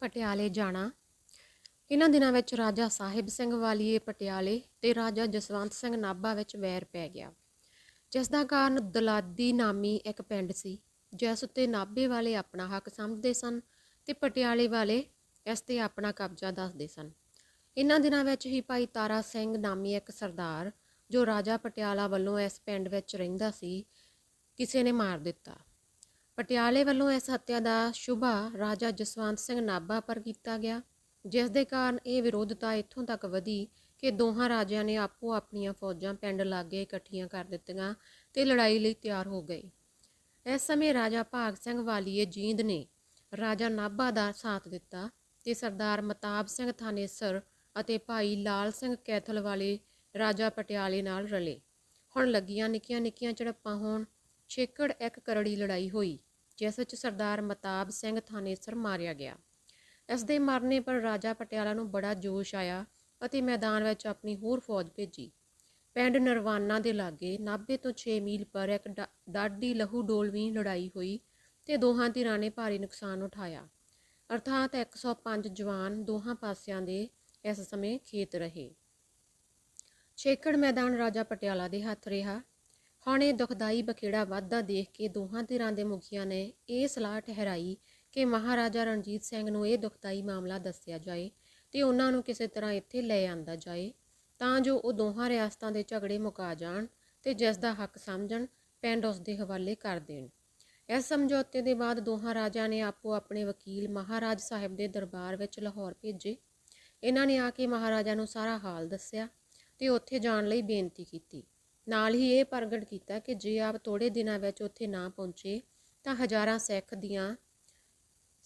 ਪਟਿਆਲੇ ਜਾਣਾ। ਇਹਨਾਂ ਦਿਨਾਂ ਵਿੱਚ ਰਾਜਾ ਸਾਹਿਬ ਸਿੰਘ ਵਾਲੀਏ ਪਟਿਆਲੇ ਤੇ ਰਾਜਾ ਜਸਵੰਤ ਸਿੰਘ ਨਾਭਾ ਵਿੱਚ ਵੈਰ ਪੈ ਗਿਆ, ਜਿਸ ਦਾ ਕਾਰਨ ਦਲਾਦੀ ਨਾਮੀ ਇੱਕ ਪਿੰਡ ਸੀ, ਜਿਸ ਉੱਤੇ ਨਾਭੇ ਵਾਲੇ ਆਪਣਾ ਹੱਕ ਸਮਝਦੇ ਸਨ ਤੇ ਪਟਿਆਲੇ ਵਾਲੇ ਇਸ ਤੇ ਆਪਣਾ ਕਬਜ਼ਾ ਦੱਸਦੇ ਸਨ। ਇਹਨਾਂ ਦਿਨਾਂ ਵਿੱਚ ਹੀ ਭਾਈ ਤਾਰਾ ਸਿੰਘ ਨਾਮੀ ਇੱਕ ਸਰਦਾਰ, ਜੋ ਰਾਜਾ ਪਟਿਆਲਾ ਵੱਲੋਂ ਇਸ ਪਿੰਡ ਵਿੱਚ ਰਹਿੰਦਾ ਸੀ, ਕਿਸੇ ਨੇ ਮਾਰ ਦਿੱਤਾ। ਪਟਿਆਲੇ ਵੱਲੋਂ ਇਸ ਹੱਤਿਆ ਦਾ ਸ਼ੁਭਾ ਰਾਜਾ ਜਸਵੰਤ ਸਿੰਘ ਨਾਭਾ ਪਰ ਕੀਤਾ ਗਿਆ, ਜਿਸ ਦੇ ਕਾਰਨ ਇਹ ਵਿਰੋਧਤਾ ਇੱਥੋਂ ਤੱਕ ਵਧੀ ਕਿ ਦੋਹਾਂ ਰਾਜਿਆਂ ਨੇ ਆਪੋ ਆਪਣੀਆਂ ਫੌਜਾਂ ਪਿੰਡ ਲਾਗੇ ਇਕੱਠੀਆਂ ਕਰ ਦਿੱਤੀਆਂ ਤੇ ਲੜਾਈ ਲਈ ਤਿਆਰ ਹੋ ਗਏ। ਇਸ ਸਮੇਂ ਰਾਜਾ ਭਾਗ ਸਿੰਘ ਵਾਲੀਏ ਜੀਂਦ ਨੇ ਰਾਜਾ ਨਾਭਾ ਦਾ ਸਾਥ ਦਿੱਤਾ ਤੇ ਸਰਦਾਰ ਮਤਾਬ ਸਿੰਘ ਥਾਨੇਸਰ ਅਤੇ ਭਾਈ ਲਾਲ ਸਿੰਘ ਕੈਥਲ ਵਾਲੇ ਰਾਜਾ ਪਟਿਆਲੇ ਨਾਲ ਰਲੇ। ਹੁਣ ਲੱਗੀਆਂ ਨਿੱਕੀਆਂ ਨਿੱਕੀਆਂ ਝੜਪਾਂ ਹੋਣ। ਛੇਕੜ ਇੱਕ ਕਰੜੀ ਲੜਾਈ ਹੋਈ, ਜਿਸ ਵਿੱਚ ਸਰਦਾਰ ਮਤਾਬ ਸਿੰਘ ਥਾਨੇਸਰ ਮਾਰਿਆ ਗਿਆ। ਇਸ ਦੇ ਮਰਨੇ ਪਰ ਰਾਜਾ ਪਟਿਆਲਾ ਨੂੰ ਬੜਾ ਜੋਸ਼ ਆਇਆ ਅਤੇ ਮੈਦਾਨ ਵਿੱਚ ਆਪਣੀ ਹੋਰ ਫੌਜ ਭੇਜੀ। ਪਿੰਡ ਨਰਵਾਨਾ ਦੇ ਲਾਗੇ ਨਾਭੇ ਤੋਂ 6 ਮੀਲ ਪਰ ਇੱਕ ਡਾਢੀ ਲਹੂ ਡੋਲਵੀਂ ਲੜਾਈ ਹੋਈ ਤੇ ਦੋਹਾਂ ਧਿਰਾਂ ਨੇ ਭਾਰੀ ਨੁਕਸਾਨ ਉਠਾਇਆ। ਅਰਥਾਤ 105 ਜਵਾਨ ਦੋਹਾਂ ਪਾਸਿਆਂ ਦੇ ਇਸ ਸਮੇਂ ਖੇਤ ਰਹੇ। ਛੇਕੜ ਮੈਦਾਨ ਰਾਜਾ ਪਟਿਆਲਾ ਦੇ ਹੱਥ ਰਿਹਾ। ਹੁਣ ਇਹ ਦੁਖਦਾਈ ਬਖੇੜਾ ਵੱਧਦਾ ਦੇਖ ਕੇ ਦੋਹਾਂ ਧਿਰਾਂ ਦੇ ਮੁਖੀਆਂ ਨੇ ਇਹ ਸਲਾਹ ਠਹਿਰਾਈ ਕਿ ਮਹਾਰਾਜਾ ਰਣਜੀਤ ਸਿੰਘ ਨੂੰ ਇਹ ਦੁਖਦਾਈ ਮਾਮਲਾ ਦੱਸਿਆ ਜਾਏ ਤੇ ਉਹਨਾਂ ਨੂੰ ਕਿਸੇ ਤਰ੍ਹਾਂ ਇੱਥੇ ਲੈ ਆਂਦਾ ਜਾਏ, ਤਾਂ ਜੋ ਉਹ ਦੋਹਾਂ ਰਿਆਸਤਾਂ ਦੇ ਝਗੜੇ ਮੁਕਾ ਜਾਣ ਤੇ ਜਿਸ ਦਾ ਹੱਕ ਸਮਝਣ ਪਿੰਡ ਉਸ ਦੇ ਹਵਾਲੇ ਕਰ ਦੇਣ। ਇਸ ਸਮਝੌਤੇ ਦੇ ਬਾਅਦ ਦੋਹਾਂ ਰਾਜਿਆਂ ਨੇ ਆਪੋ ਆਪਣੇ ਵਕੀਲ ਮਹਾਰਾਜ ਸਾਹਿਬ ਦੇ ਦਰਬਾਰ ਵਿੱਚ ਲਾਹੌਰ ਭੇਜੇ। ਇਹਨਾਂ ਨੇ ਆ ਕੇ ਮਹਾਰਾਜਾ ਨੂੰ ਸਾਰਾ ਹਾਲ ਦੱਸਿਆ ਤੇ ਉੱਥੇ ਜਾਣ ਲਈ ਬੇਨਤੀ ਕੀਤੀ। ਨਾਲ ਹੀ ਇਹ ਪ੍ਰਗਟ ਕੀਤਾ ਕਿ ਜੇ ਆਪ ਥੋੜੇ ਦਿਨਾਂ ਵਿੱਚ ਉੱਥੇ ਨਾ ਪਹੁੰਚੇ ਤਾਂ ਹਜ਼ਾਰਾਂ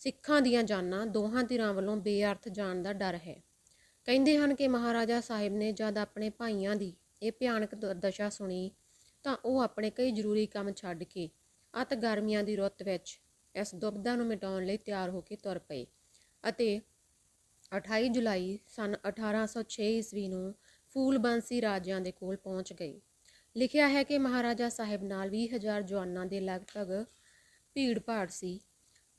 ਸਿੱਖਾਂ ਦੀਆਂ ਜਾਨਾਂ ਦੋਹਾਂ ਧਿਰਾਂ ਵੱਲੋਂ ਬੇਅਰਥ ਜਾਣ ਦਾ ਡਰ ਹੈ। ਕਹਿੰਦੇ ਹਨ ਕਿ ਮਹਾਰਾਜਾ ਸਾਹਿਬ ਨੇ ਜਦ ਆਪਣੇ ਭਾਈਆਂ ਦੀ ਇਹ ਭਿਆਨਕ ਦਸ਼ਾ ਸੁਣੀ ਤਾਂ ਉਹ ਆਪਣੇ ਕਈ ਜ਼ਰੂਰੀ ਕੰਮ ਛੱਡ ਕੇ ਅਤ ਗਰਮੀਆਂ ਦੀ ਰੁੱਤ ਵਿੱਚ ਇਸ ਦੁਬਦਾ ਨੂੰ ਮਿਟਾਉਣ ਲਈ ਤਿਆਰ ਹੋ ਕੇ ਤੁਰ ਪਏ ਅਤੇ 28 ਜੁਲਾਈ ਸਨ 1806 ਈਸਵੀ ਨੂੰ ਫੂਲਬੰਸੀ ਰਾਜਿਆਂ ਦੇ ਕੋਲ ਪਹੁੰਚ ਗਏ। ਲਿਖਿਆ ਹੈ ਕਿ ਮਹਾਰਾਜਾ ਸਾਹਿਬ ਨਾਲ 20,000 ਜਵਾਨਾਂ ਦੇ ਲਗਭਗ ਭੀੜ ਭਾੜ ਸੀ।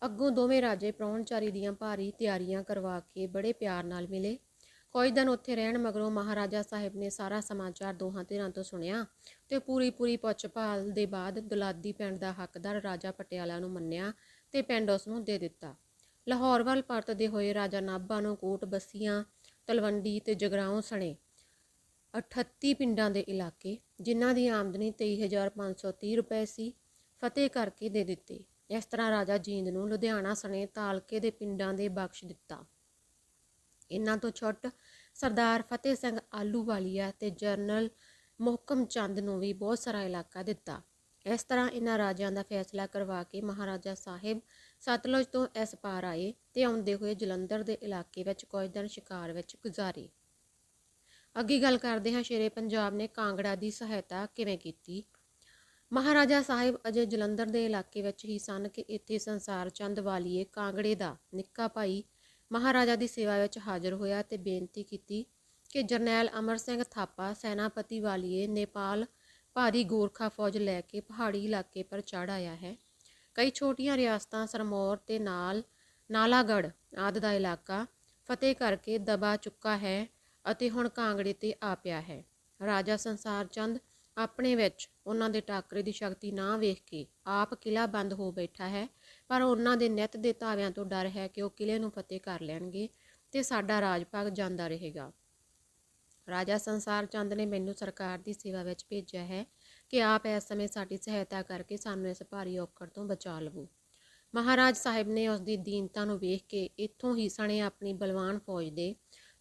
ਅੱਗੋਂ ਦੋਵੇਂ ਰਾਜੇ ਪ੍ਰਾਹੁਣਚਾਰੀ ਦੀਆਂ ਭਾਰੀ ਤਿਆਰੀਆਂ ਕਰਵਾ ਕੇ ਬੜੇ ਪਿਆਰ ਨਾਲ ਮਿਲੇ। ਕੁਝ ਦਿਨ ਉੱਥੇ ਰਹਿਣ ਮਗਰੋਂ ਮਹਾਰਾਜਾ ਸਾਹਿਬ ਨੇ ਸਾਰਾ ਸਮਾਚਾਰ ਦੋਹਾਂ ਧਿਰਾਂ ਤੋਂ ਸੁਣਿਆ ਤੇ ਪੂਰੀ ਪੁੱਛ-ਭਾਲ ਦੇ ਬਾਅਦ ਦੁਲਾਦੀ ਪਿੰਡ ਦਾ ਹੱਕਦਾਰ ਰਾਜਾ ਪਟਿਆਲਾ ਨੂੰ ਮੰਨਿਆ ਤੇ ਪਿੰਡ ਉਸ ਨੂੰ ਦੇ ਦਿੱਤਾ। ਲਾਹੌਰ ਵੱਲ ਪਰਤਦੇ ਹੋਏ ਰਾਜਾ ਨਾਭਾ ਨੂੰ ਕੋਟ ਬੱਸੀਆਂ, ਤਲਵੰਡੀ ਤੇ ਜਗਰਾਓਂ ਸਣੇ 38 ਪਿੰਡਾਂ ਦੇ ਇਲਾਕੇ, ਜਿਨ੍ਹਾਂ ਦੀ ਆਮਦਨੀ 23,530 ਰੁਪਏ ਸੀ, ਫਤਿਹ ਕਰਕੇ ਦੇ ਦਿੱਤੇ। ਇਸ ਤਰ੍ਹਾਂ ਰਾਜਾ ਜੀਂਦ ਨੂੰ ਲੁਧਿਆਣਾ ਸਣੇ ਤਾਲਕੇ ਦੇ ਪਿੰਡਾਂ ਦੇ ਬਖਸ਼ ਦਿੱਤਾ। ਇਹਨਾਂ ਤੋਂ ਛੁੱਟ ਸਰਦਾਰ ਫਤਿਹ ਸਿੰਘ ਆਹਲੂਵਾਲੀਆ ਤੇ ਜਨਰਲ ਮੁਹਕਮ ਚੰਦ ਨੂੰ ਵੀ ਬਹੁਤ ਸਾਰਾ ਇਲਾਕਾ ਦਿੱਤਾ। ਇਸ ਤਰ੍ਹਾਂ ਇਹਨਾਂ ਰਾਜਿਆਂ ਦਾ ਫੈਸਲਾ ਕਰਵਾ ਕੇ ਮਹਾਰਾਜਾ ਸਾਹਿਬ ਸਤਲੁਜ ਤੋਂ ਇਸ ਪਾਰ ਆਏ ਤੇ ਆਉਂਦੇ ਹੋਏ ਜਲੰਧਰ ਦੇ ਇਲਾਕੇ ਵਿੱਚ ਕੁਝ ਦਿਨ ਸ਼ਿਕਾਰ ਵਿੱਚ ਗੁਜ਼ਾਰੇ। ਅੱਗੇ ਗੱਲ ਕਰਦੇ ਹਾਂ ਸ਼ੇਰੇ ਪੰਜਾਬ ਨੇ ਕਾਂਗੜਾ ਦੀ ਸਹਾਇਤਾ ਕਿਵੇਂ ਕੀਤੀ। ਮਹਾਰਾਜਾ ਸਾਹਿਬ ਅਜੇ ਜਲੰਧਰ ਦੇ ਇਲਾਕੇ ਵਿੱਚ ਹੀ ਸਨ ਕਿ ਇੱਥੇ ਸੰਸਾਰ ਚੰਦ ਵਾਲੀਏ ਕਾਂਗੜੇ ਦਾ ਨਿੱਕਾ ਭਾਈ ਮਹਾਰਾਜਾ ਦੀ ਸੇਵਾ ਵਿੱਚ ਹਾਜ਼ਰ ਹੋਇਆ ਤੇ ਬੇਨਤੀ ਕੀਤੀ ਕਿ ਜਰਨੈਲ ਅਮਰ ਸਿੰਘ ਥਾਪਾ ਸੈਨਾਪਤੀ ਵਾਲੀਏ ਨੇਪਾਲ ਭਾਰੀ ਗੋਰਖਾ ਫੌਜ ਲੈ ਕੇ ਪਹਾੜੀ ਇਲਾਕੇ ਪਰ ਚੜ੍ਹ ਆਇਆ ਹੈ। ਕਈ ਛੋਟੀਆਂ ਰਿਆਸਤਾਂ ਸਰਮੌਰ ਤੇ ਨਾਲਾਗੜ੍ਹ ਆਦਿ ਦਾ ਇਲਾਕਾ ਫਤਿਹ ਕਰਕੇ ਦਬਾ ਚੁੱਕਾ ਹੈ ਅਤੇ ਹੁਣ ਕਾਂਗੜੇ ਤੇ ਆ ਪਿਆ ਹੈ। ਰਾਜਾ ਸੰਸਾਰ ਚੰਦ ਆਪਣੇ ਵਿੱਚ ਉਹਨਾਂ ਦੇ ਟਾਕਰੇ ਦੀ ਸ਼ਕਤੀ ਨਾ ਵੇਖ ਕੇ ਆਪ ਕਿਲ੍ਹਾ ਬੰਦ ਹੋ ਬੈਠਾ ਹੈ, ਪਰ ਉਹਨਾਂ ਦੇ ਨਿੱਤ ਦੇ ਧਾਵਿਆਂ ਤੋਂ ਡਰ ਹੈ ਕਿ ਉਹ ਕਿਲ੍ਹੇ ਨੂੰ ਫਤਿਹ ਕਰ ਲੈਣਗੇ ਤੇ ਸਾਡਾ ਰਾਜ ਭਾਗ ਜਾਂਦਾ ਰਹੇਗਾ। ਰਾਜਾ ਸੰਸਾਰ ਚੰਦ ਨੇ ਮੈਨੂੰ ਸਰਕਾਰ ਦੀ ਸੇਵਾ ਵਿੱਚ ਭੇਜਿਆ ਹੈ ਕਿ ਆਪ ਇਸ ਸਮੇਂ ਸਾਡੀ ਸਹਾਇਤਾ ਕਰਕੇ ਸਾਨੂੰ ਇਸ ਭਾਰੀ ਔਕੜ ਤੋਂ ਬਚਾ ਲਵੋ। ਮਹਾਰਾਜ ਸਾਹਿਬ ਨੇ ਉਸ ਦੀ ਦੀਨਤਾ ਨੂੰ ਵੇਖ ਕੇ ਇੱਥੋਂ ਹੀ ਸਣੇ ਆਪਣੀ ਬਲਵਾਨ ਫੌਜ ਦੇ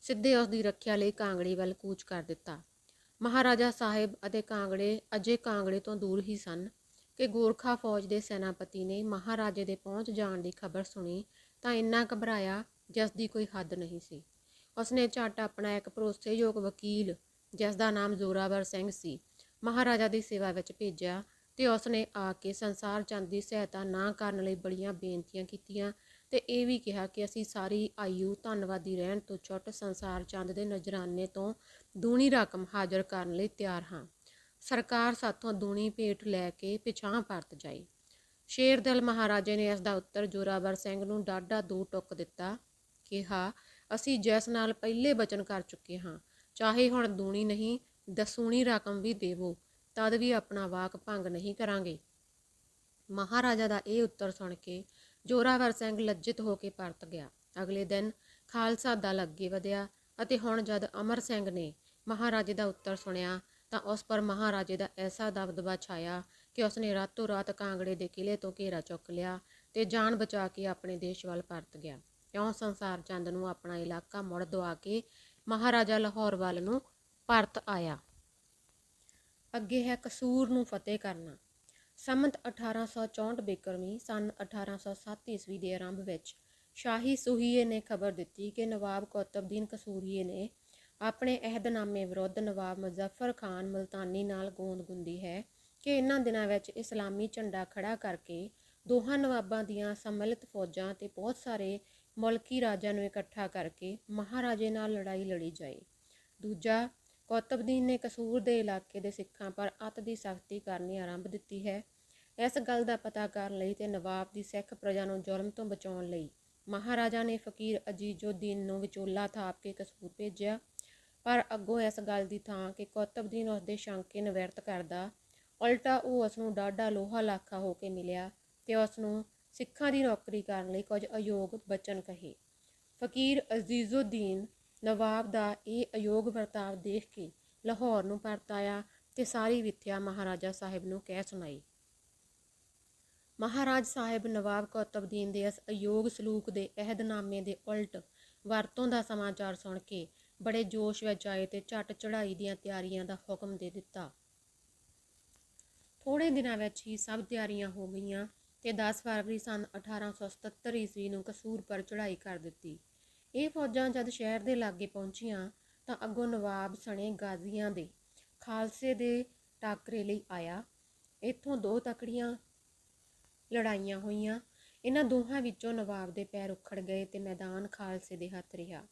ਸਿੱਧੇ ਉਸ ਦੀ ਰੱਖਿਆ ਲਈ ਕਾਂਗੜੇ ਵੱਲ ਕੂਚ ਕਰ ਦਿੱਤਾ। ਮਹਾਰਾਜਾ ਸਾਹਿਬ ਅਤੇ ਕਾਂਗੜੇ ਅਜੇ ਕਾਂਗੜੇ ਤੋਂ ਦੂਰ ਹੀ ਸਨ ਕਿ ਗੋਰਖਾ ਫੌਜ ਦੇ ਸੈਨਾਪਤੀ ਨੇ ਮਹਾਰਾਜੇ ਦੇ ਪਹੁੰਚ ਜਾਣ ਦੀ ਖਬਰ ਸੁਣੀ ਤਾਂ ਇੰਨਾ ਘਬਰਾਇਆ ਜਿਸ ਦੀ ਕੋਈ ਹੱਦ ਨਹੀਂ ਸੀ। ਉਸਨੇ ਝੱਟ ਆਪਣਾ ਇੱਕ ਭਰੋਸੇਯੋਗ ਵਕੀਲ, ਜਿਸ ਦਾ ਨਾਮ ਜ਼ੋਰਾਵਰ ਸਿੰਘ ਸੀ, ਮਹਾਰਾਜਾ ਦੀ ਸੇਵਾ ਵਿੱਚ ਭੇਜਿਆ ਤੇ ਉਸਨੇ ਆ ਕੇ ਸੰਸਾਰ ਚੰਦ ਦੀ ਸਹਾਇਤਾ ਨਾ ਕਰਨ ਲਈ ਬੜੀਆਂ ਬੇਨਤੀਆਂ ਕੀਤੀਆਂ ਤੇ ਇਹ ਵੀ ਕਿਹਾ ਕਿ ਅਸੀਂ ਸਾਰੀ ਆਯੂ ਧੰਨਵਾਦੀ ਰਹਿਣ ਤੋਂ ਛੁੱਟ ਸੰਸਾਰ ਚੰਦ ਦੇ ਨਜ਼ਰਾਨੇ ਤੋਂ ਦੂਣੀ ਰਕਮ ਹਾਜ਼ਰ ਕਰਨ ਲਈ ਤਿਆਰ ਹਾਂ। ਸਰਕਾਰ ਸਾਥੋਂ ਦੂਣੀ ਭੇਟ ਲੈ ਕੇ ਪਿਛਾਂਹ ਪਰਤ ਜਾਏ। ਸ਼ੇਰ ਦਿਲ ਮਹਾਰਾਜੇ ਨੇ ਇਸ ਦਾ ਉੱਤਰ ਜ਼ੋਰਾਵਰ ਸਿੰਘ ਨੂੰ ਡਾਢਾ ਦੋ ਟੁੱਕ ਦਿੱਤਾ ਕਿਹਾ, ਅਸੀਂ ਜਿਸ ਨਾਲ ਪਹਿਲੇ ਬਚਨ ਕਰ ਚੁੱਕੇ ਹਾਂ, ਚਾਹੇ ਹੁਣ ਦੂਣੀ ਨਹੀਂ ਦਸੂਣੀ ਰਕਮ ਵੀ ਦੇਵੋ, ਤਦ ਵੀ ਆਪਣਾ ਵਾਕ ਭੰਗ ਨਹੀਂ ਕਰਾਂਗੇ। ਮਹਾਰਾਜਾ ਦਾ ਇਹ ਉੱਤਰ ਸੁਣ ਕੇ ਜ਼ੋਰਾਵਰ ਸਿੰਘ ਲੱਜਿਤ ਹੋ ਕੇ ਪਰਤ ਗਿਆ। ਅਗਲੇ ਦਿਨ ਖਾਲਸਾ ਦਲ ਅੱਗੇ ਵਧਿਆ ਅਤੇ ਹੁਣ ਜਦ ਅਮਰ ਸਿੰਘ ਨੇ ਮਹਾਰਾਜੇ ਦਾ ਉੱਤਰ ਸੁਣਿਆ ਤਾਂ ਉਸ ਪਰ ਮਹਾਰਾਜੇ ਦਾ ਐਸਾ ਦਬਦਬਾ ਛਾਇਆ ਕਿ ਉਸਨੇ ਰਾਤੋਂ ਰਾਤ ਕਾਂਗੜੇ ਦੇ ਕਿਲੇ ਤੋਂ ਘੇਰਾ ਚੁੱਕ ਲਿਆ ਤੇ ਜਾਨ ਬਚਾ ਕੇ ਆਪਣੇ ਦੇਸ਼ ਵੱਲ ਪਰਤ ਗਿਆ। ਇਉਂ ਸੰਸਾਰ ਚੰਦ ਨੂੰ ਆਪਣਾ ਇਲਾਕਾ ਮੁੜ ਦਵਾ ਕੇ ਮਹਾਰਾਜਾ ਲਾਹੌਰ ਵੱਲ ਨੂੰ ਪਰਤ ਆਇਆ। ਅੱਗੇ ਹੈ ਕਸੂਰ ਨੂੰ ਫਤਿਹ ਕਰਨਾ। ਸੰਮਤ 1864 ਬਿਕਰਮੀ ਸੰਨ 1807 ਈਸਵੀ ਦੇ ਆਰੰਭ ਵਿੱਚ ਸ਼ਾਹੀ ਸੂਹੀਏ ਨੇ ਖਬਰ ਦਿੱਤੀ ਕਿ ਨਵਾਬ ਕੁਤਬਦੀਨ ਕਸੂਰੀਏ ਨੇ ਆਪਣੇ ਅਹਿਦਨਾਮੇ ਵਿਰੁੱਧ ਨਵਾਬ ਮੁਜ਼ੱਫਰ ਖਾਨ ਮੁਲਤਾਨੀ ਨਾਲ ਗੋਂਦ ਗੁੰਦੀ ਹੈ ਕਿ ਇਹਨਾਂ ਦਿਨਾਂ ਵਿੱਚ ਇਸਲਾਮੀ ਝੰਡਾ ਖੜਾ ਕਰਕੇ ਦੋਹਾਂ ਨਵਾਬਾਂ ਦੀਆਂ ਸੰਮਿਲਿਤ ਫੌਜਾਂ ਤੇ ਬਹੁਤ ਸਾਰੇ ਮੁਲਕੀ ਰਾਜਾਂ ਨੂੰ ਇਕੱਠਾ ਕਰਕੇ ਮਹਾਰਾਜੇ ਨਾਲ ਲੜਾਈ ਲੜੀ ਜਾਏ। ਦੂਜਾ, ਕੁਤਬਦੀਨ ਨੇ ਕਸੂਰ ਦੇ ਇਲਾਕੇ ਦੇ ਸਿੱਖਾਂ ਪਰ ਅੱਤ ਦੀ ਸਖਤੀ ਕਰਨੀ ਆਰੰਭ ਦਿੱਤੀ ਹੈ। ਇਸ ਗੱਲ ਦਾ ਪਤਾ ਕਰਨ ਲਈ ਤੇ ਨਵਾਬ ਦੀ ਸਿੱਖ ਪ੍ਰਜਾ ਨੂੰ ਜ਼ੁਲਮ ਤੋਂ ਬਚਾਉਣ ਲਈ ਮਹਾਰਾਜਾ ਨੇ ਫਕੀਰ ਅਜੀਜ਼ੁਦੀਨ ਨੂੰ ਵਿਚੋਲਾ ਥਾਪ ਕੇ ਕਸੂਰ ਭੇਜਿਆ। ਪਰ ਅੱਗੋਂ ਇਸ ਗੱਲ ਦੀ ਥਾਂ ਕਿ ਕੁਤਬਦੀਨ ਉਸਦੇ ਸ਼ੰਕੇ ਨਿਵਰਤ ਕਰਦਾ, ਉਲਟਾ ਉਹ ਉਸਨੂੰ ਡਾਢਾ ਲੋਹਾ ਲਾਖਾ ਹੋ ਕੇ ਮਿਲਿਆ ਤੇ ਉਸਨੂੰ ਸਿੱਖਾਂ ਦੀ ਨੌਕਰੀ ਕਰਨ ਲਈ ਕੁਝ ਅਯੋਗ ਬਚਨ ਕਹੇ। ਫਕੀਰ ਅਜ਼ੀਜ਼ੁਦੀਨ ਨਵਾਬ ਦਾ ਇਹ ਅਯੋਗ ਵਰਤਾਵ ਦੇਖ ਕੇ ਲਾਹੌਰ ਨੂੰ ਪਰਤ ਆਇਆ ਤੇ ਸਾਰੀ ਵਿਥਿਆ ਮਹਾਰਾਜਾ ਸਾਹਿਬ ਨੂੰ ਕਹਿ ਸੁਣਾਈ। ਮਹਾਰਾਜ ਸਾਹਿਬ ਨਵਾਬ ਕੁਤਬਦੀਨ ਦੇ ਇਸ ਅਯੋਗ ਸਲੂਕ ਦੇ ਅਹਿਦਨਾਮੇ ਦੇ ਉਲਟ ਵਰਤੋਂ ਦਾ ਸਮਾਚਾਰ ਸੁਣ ਕੇ ਬੜੇ ਜੋਸ਼ ਵਿੱਚ ਆਏ ਤੇ ਝੱਟ ਚੜ੍ਹਾਈ ਦੀਆਂ ਤਿਆਰੀਆਂ ਦਾ ਹੁਕਮ ਦੇ ਦਿੱਤਾ। ਥੋੜੇ ਦਿਨਾਂ ਵਿੱਚ ਹੀ ਸਭ ਤਿਆਰੀਆਂ ਹੋ ਗਈਆਂ ਤੇ 10 ਫਰਵਰੀ ਸੰਨ 1877 ਈਸਵੀ ਨੂੰ ਕਸੂਰ ਪਰ ਚੜ੍ਹਾਈ ਕਰ ਦਿੱਤੀ। ਇਹ ਫੌਜਾਂ ਜਦ ਸ਼ਹਿਰ ਦੇ ਲਾਗੇ ਪਹੁੰਚੀਆਂ ਤਾਂ ਅੱਗੋਂ ਨਵਾਬ ਸਣੇ ਗਾਜ਼ੀਆਂ ਦੇ ਖਾਲਸੇ ਦੇ ਟਾਕਰੇ ਲਈ ਆਇਆ। ਇੱਥੋਂ ਦੋ ਤਕੜੀਆਂ ਲੜਾਈਆਂ ਹੋਈਆਂ। ਇਹਨਾਂ ਦੋਹਾਂ ਵਿੱਚੋਂ ਨਵਾਬ ਦੇ ਪੈਰ ਉਖੜ ਗਏ ਤੇ ਮੈਦਾਨ ਖਾਲਸੇ ਦੇ ਹੱਥ ਰਿਹਾ।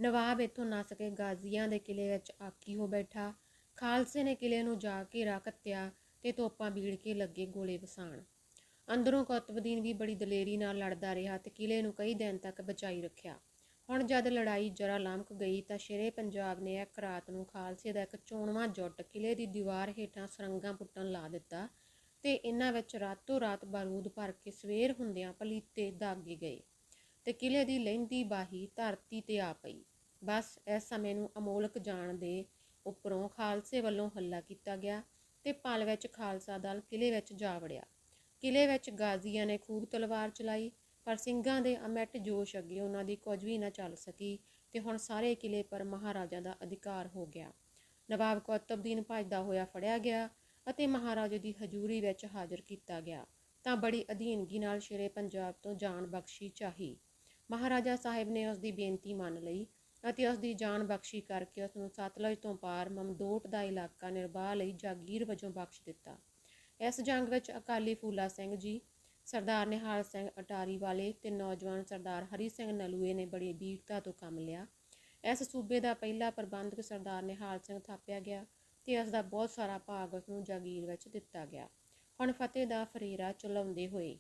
ਨਵਾਬ ਇੱਥੋਂ ਨੱਸ ਕੇ ਗਾਜ਼ੀਆਂ ਦੇ ਕਿਲੇ ਵਿੱਚ ਆਕੀ ਹੋ ਬੈਠਾ। ਖਾਲਸੇ ਨੇ ਕਿਲੇ ਨੂੰ ਜਾ ਘੇਰਾ ਘੱਤਿਆ ਤੇ ਤੋਪਾਂ ਬੀੜ ਕੇ ਲੱਗੇ ਗੋਲੇ ਵਸਾਣ। ਅੰਦਰੋਂ ਕੁਤਬਦੀਨ ਵੀ ਬੜੀ ਦਲੇਰੀ ਨਾਲ ਲੜਦਾ ਰਿਹਾ ਤੇ ਕਿਲੇ ਨੂੰ ਕਈ ਦਿਨ ਤੱਕ ਬਚਾਈ ਰੱਖਿਆ। ਹੁਣ ਜਦ ਲੜਾਈ ਜਰਾ ਲਮਕ ਗਈ ਤਾਂ ਸ਼ੇਰੇ ਪੰਜਾਬ ਨੇ ਇੱਕ ਰਾਤ ਨੂੰ ਖਾਲਸੇ ਦਾ ਇੱਕ ਚੋਣਵਾਂ ਜੁੱਟ ਕਿਲੇ ਦੀ ਦੀਵਾਰ ਹੇਠਾਂ ਸੁਰੰਗਾਂ ਪੁੱਟਣ ਲਾ ਦਿੱਤਾ ਤੇ ਇਹਨਾਂ ਵਿੱਚ ਰਾਤੋਂ ਰਾਤ ਬਾਰੂਦ ਭਰ ਕੇ ਸਵੇਰ ਹੁੰਦਿਆਂ ਪਲੀਤੇ ਦਾਗੇ ਗਏ ਤੇ ਕਿਲੇ ਦੀ ਲਹਿੰਦੀ ਬਾਹੀ ਧਰਤੀ ਤੇ ਆ ਪਈ। ਬਸ ਇਸ ਸਮੇਂ ਨੂੰ ਅਮੋਲਕ ਜਾਣ ਦੇ ਉੱਪਰੋਂ ਖਾਲਸੇ ਵੱਲੋਂ ਹੱਲਾ ਕੀਤਾ ਗਿਆ ਤੇ ਪਲ ਵਿੱਚ ਖਾਲਸਾ ਦਲ ਕਿਲੇ ਵਿੱਚ ਜਾ ਵੜਿਆ। ਕਿਲੇ ਵਿੱਚ ਗਾਜ਼ੀਆਂ ਨੇ ਖੂਬ ਤਲਵਾਰ ਚਲਾਈ ਪਰ ਸਿੰਘਾਂ ਦੇ ਅਮਿੱਟ ਜੋਸ਼ ਅੱਗੇ ਉਹਨਾਂ ਦੀ ਕੁਝ ਵੀ ਨਾ ਚੱਲ ਸਕੀ ਤੇ ਹੁਣ ਸਾਰੇ ਕਿਲੇ ਪਰ ਮਹਾਰਾਜਾ ਦਾ ਅਧਿਕਾਰ ਹੋ ਗਿਆ। ਨਵਾਬ ਕੁਤਬਦੀਨ ਭੱਜਦਾ ਹੋਇਆ ਫੜਿਆ ਗਿਆ ਅਤੇ ਮਹਾਰਾਜੇ ਦੀ ਹਜ਼ੂਰੀ ਵਿੱਚ ਹਾਜ਼ਰ ਕੀਤਾ ਗਿਆ ਤਾਂ ਬੜੀ ਅਧੀਨਗੀ ਨਾਲ ਸ਼ੇਰੇ ਪੰਜਾਬ ਤੋਂ ਜਾਨ ਬਖਸ਼ੀ ਚਾਹੀ। ਮਹਾਰਾਜਾ ਸਾਹਿਬ ਨੇ ਉਸ ਦੀ ਬੇਨਤੀ ਮੰਨ ਲਈ ਅਤੇ ਉਸ ਦੀ ਜਾਨ ਬਖਸ਼ੀ ਕਰਕੇ ਉਸ ਨੂੰ ਸਤਲੁਜ ਤੋਂ ਪਾਰ ਮਮਦੋਟ ਦਾ ਇਲਾਕਾ ਨਿਰਬਾਹ ਲਈ ਜਾਗੀਰ ਵਜੋਂ ਬਖਸ਼ ਦਿੱਤਾ। ਇਸ ਜੰਗ ਵਿੱਚ ਅਕਾਲੀ ਫੂਲਾ ਸਿੰਘ ਜੀ, ਸਰਦਾਰ ਨਿਹਾਲ ਸਿੰਘ ਅਟਾਰੀ ਵਾਲੇ ਤੇ ਨੌਜਵਾਨ ਸਰਦਾਰ ਹਰੀ ਸਿੰਘ ਨਲੂਏ ਨੇ ਬੜੀ ਵੀਰਤਾ ਤੋਂ ਕੰਮ ਲਿਆ। ਇਸ ਸੂਬੇ ਦਾ ਪਹਿਲਾ ਪ੍ਰਬੰਧਕ ਸਰਦਾਰ ਨਿਹਾਲ ਸਿੰਘ ਥਾਪਿਆ ਗਿਆ ਤੇ ਇਸ ਦਾ ਬਹੁਤ ਸਾਰਾ ਭਾਗ ਉਸ ਨੂੰ ਜਾਗੀਰ ਵਿੱਚ ਦਿੱਤਾ ਗਿਆ। ਹੁਣ ਫਤਿਹ ਦਾ ਫਰੇਰਾ ਚਲਾਉਂਦੇ ਹੋਏ